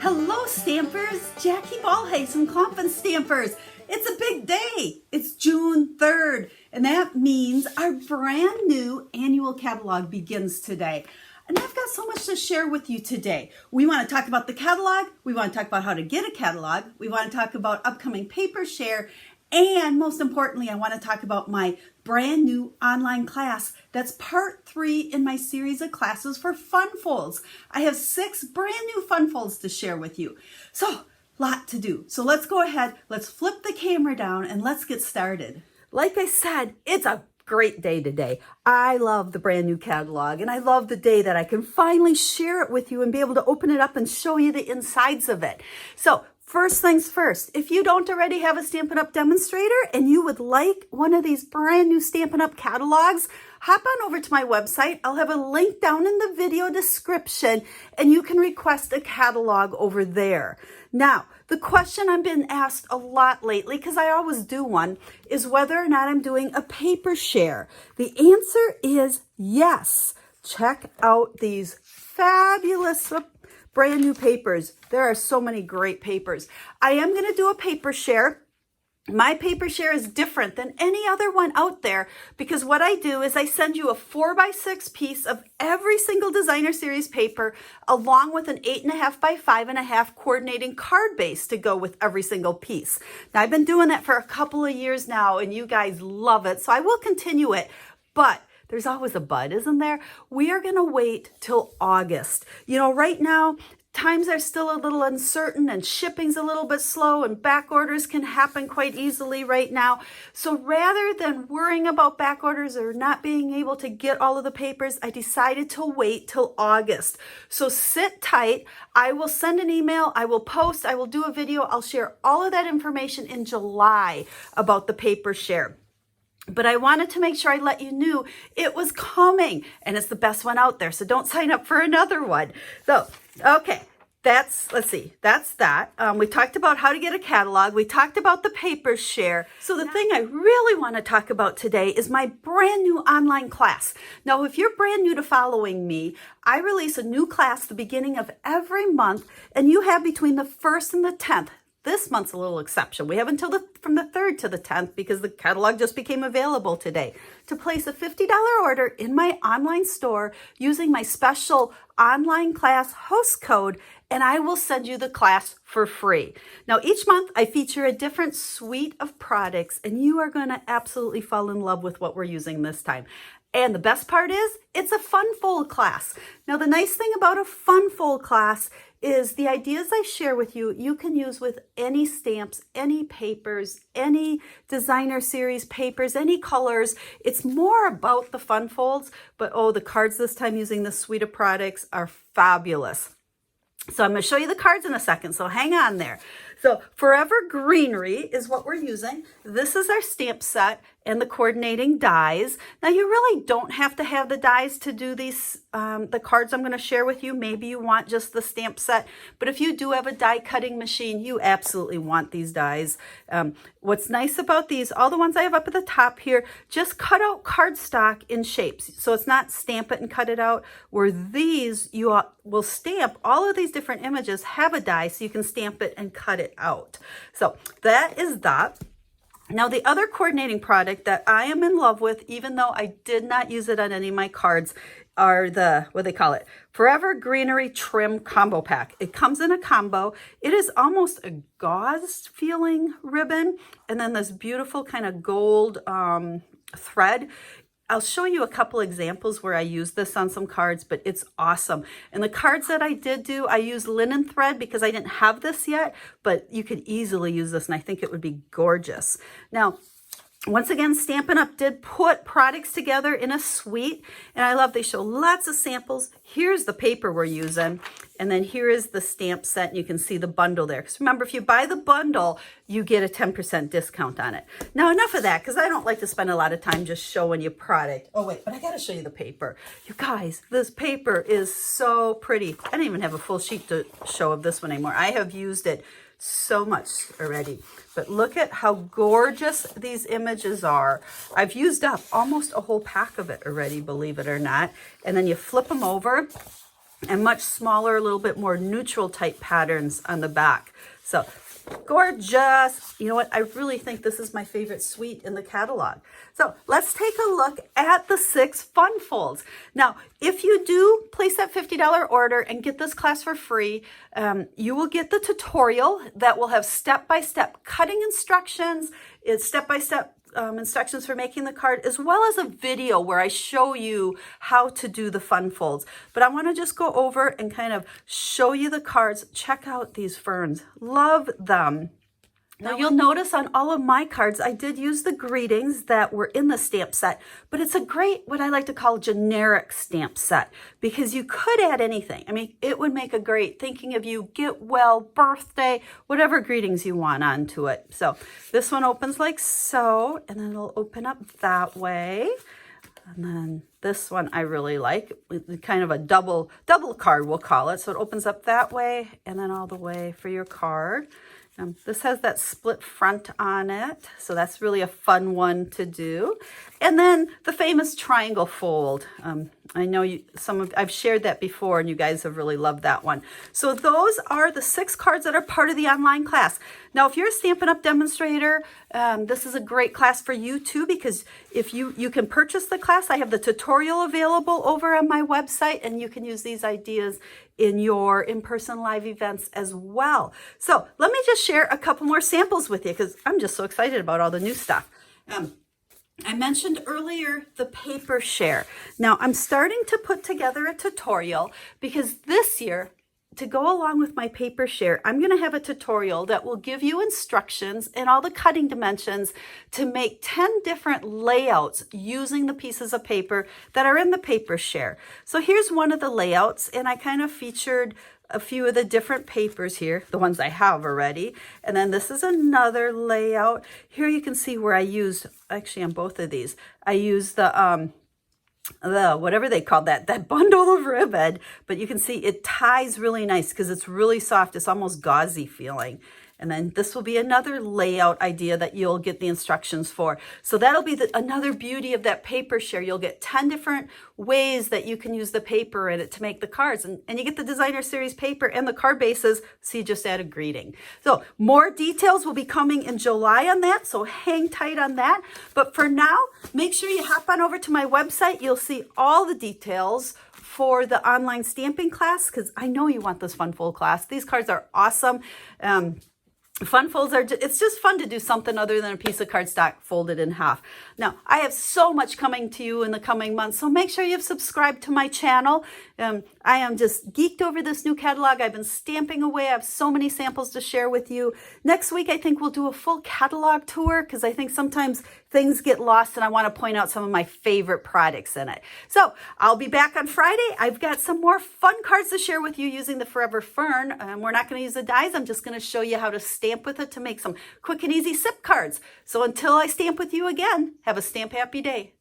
Hello Stampers, Jackie Bolhuis from Klompen Stampers. It's a big day. It's June 3rd, and that means our brand new annual catalog begins today. And I've got so much to share with you today. We want to talk about the catalog, we want to talk about how to get a catalog, we want to talk about upcoming paper share, and most importantly, I want to talk about my brand new online class. That's part 3 in my series of classes for fun folds. I have 6 brand new fun folds to share with you. So, lot to do. So let's go ahead, let's flip the camera down and let's get started. Like I said, it's a great day today. I love the brand new catalog, and I love the day that I can finally share it with you and be able to open it up and show you the insides of it. So first things first, if you don't already have a Stampin' Up! Demonstrator and you would like one of these brand new Stampin' Up! Catalogs, hop on over to my website. I'll have a link down in the video description and you can request a catalog over there. Now, the question I've been asked a lot lately, because I always do one, is whether or not I'm doing a paper share. The answer is yes. Check out these fabulous brand new papers. There are so many great papers. I am going to do a paper share. My paper share is different than any other one out there because what I do is I send you a 4x6 piece of every single designer series paper along with an 8.5 by 5.5 coordinating card base to go with every single piece. Now I've been doing that for a couple of years now and you guys love it, so I will continue it, but there's always a but, isn't there? We are going to wait till August. You know, right now, times are still a little uncertain and shipping's a little bit slow and back orders can happen quite easily right now. So rather than worrying about back orders or not being able to get all of the papers, I decided to wait till August. So sit tight. I will send an email. I will post. I will do a video. I'll share all of that information in July about the paper share. But I wanted to make sure I let you know it was coming and it's the best one out there. So don't sign up for another one. So, okay, let's see, that's that. We talked about how to get a catalog. We talked about the paper share. So the thing I really want to talk about today is my brand new online class. Now, if you're brand new to following me, I release a new class the beginning of every month and you have between the 1st and the 10th. This month's a little exception. We have until from the 3rd to the 10th because the catalog just became available today to place a $50 order in my online store using my special online class host code, and I will send you the class for free. Now, each month I feature a different suite of products, and you are going to absolutely fall in love with what we're using this time. And the best part is, it's a fun fold class. Now, the nice thing about a fun fold class is the ideas I share with you, you can use with any stamps, any papers, any designer series papers, any colors. It's more about the fun folds, but oh, the cards this time using this suite of products are fabulous. So I'm going to show you the cards in a second, so hang on there. So Forever Greenery is what we're using. This is our stamp set and the coordinating dies. Now you really don't have to have the dies to do these, the cards I'm going to share with you. Maybe you want just the stamp set, but if you do have a die cutting machine, you absolutely want these dies. What's nice about these, all the ones I have up at the top here, just cut out cardstock in shapes. So it's not stamp it and cut it out, where these you will stamp all of these different images, have a die so you can stamp it and cut it out. So that is that. Now, the other coordinating product that I am in love with, even though I did not use it on any of my cards, are the, what do they call it? Forever Greenery Trim Combo Pack. It comes in a combo. It is almost a gauze feeling ribbon, and then this beautiful kind of gold thread. I'll show you a couple examples where I use this on some cards, but it's awesome. And the cards that I did do, I used linen thread because I didn't have this yet, but you could easily use this and I think it would be gorgeous. Now, once again, Stampin' Up! Did put products together in a suite, and I love they show lots of samples. Here's the paper we're using, and then here is the stamp set, and you can see the bundle there. Because remember, if you buy the bundle, you get a 10% discount on it. Now, enough of that, because I don't like to spend a lot of time just showing you product. Oh, wait, but I got to show you the paper. You guys, this paper is so pretty. I don't even have a full sheet to show of this one anymore. I have used it so much already, but look at how gorgeous these images are. I've used up almost a whole pack of it already, believe it or not. And then you flip them over and much smaller, a little bit more neutral type patterns on the back. So gorgeous. You know what? I really think this is my favorite suite in the catalog. So let's take a look at the 6 fun folds. Now, if you do place that $50 order and get this class for free, you will get the tutorial that will have step-by-step cutting instructions. It's step-by-step instructions for making the card, as well as a video where I show you how to do the fun folds. But I want to just go over and kind of show you the cards. Check out these ferns. Love them. Now you'll notice on all of my cards, I did use the greetings that were in the stamp set, but it's a great, what I like to call generic stamp set, because you could add anything. I mean, it would make a great thinking of you, get well, birthday, whatever greetings you want onto it. So this one opens like so, and then it'll open up that way. And then this one I really like, kind of a double card, we'll call it. So it opens up that way and then all the way for your card. This has that split front on it, so that's really a fun one to do. And then the famous triangle fold. I know I've shared that before, and you guys have really loved that one. So those are the 6 cards that are part of the online class. Now, if you're a Stampin' Up! Demonstrator, this is a great class for you too, because if you can purchase the class, I have the tutorial available over on my website, and you can use these ideas in your in-person live events as well. So let me just share a couple more samples with you, because I'm just so excited about all the new stuff. I mentioned earlier the paper share. Now I'm starting to put together a tutorial, because this year, to go along with my paper share, I'm going to have a tutorial that will give you instructions and all the cutting dimensions to make 10 different layouts using the pieces of paper that are in the paper share. So here's one of the layouts, and I kind of featured a few of the different papers here, the ones I have already. And then this is another layout. Here you can see where I used, actually on both of these, I used the whatever they call that bundle of ribbon, but you can see it ties really nice because it's really soft. It's almost gauzy feeling. And then this will be another layout idea that you'll get the instructions for. So that'll be another beauty of that paper share. You'll get 10 different ways that you can use the paper in it to make the cards. And you get the designer series paper and the card bases, so you just add a greeting. So more details will be coming in July on that, so hang tight on that. But for now, make sure you hop on over to my website. You'll see all the details for the online stamping class, because I know you want this fun fold class. These cards are awesome. Fun folds it's just fun to do something other than a piece of cardstock folded in half. Now, I have so much coming to you in the coming months, so make sure you've subscribed to my channel. I am just geeked over this new catalog. I've been stamping away. I have so many samples to share with you. Next week, I think we'll do a full catalog tour, because I think sometimes things get lost and I want to point out some of my favorite products in it. So I'll be back on Friday. I've got some more fun cards to share with you using the Forever Fern. We're not going to use the dies. I'm just going to show you how to stamp with it to make some quick and easy sip cards. So until I stamp with you again, have a stamp happy day.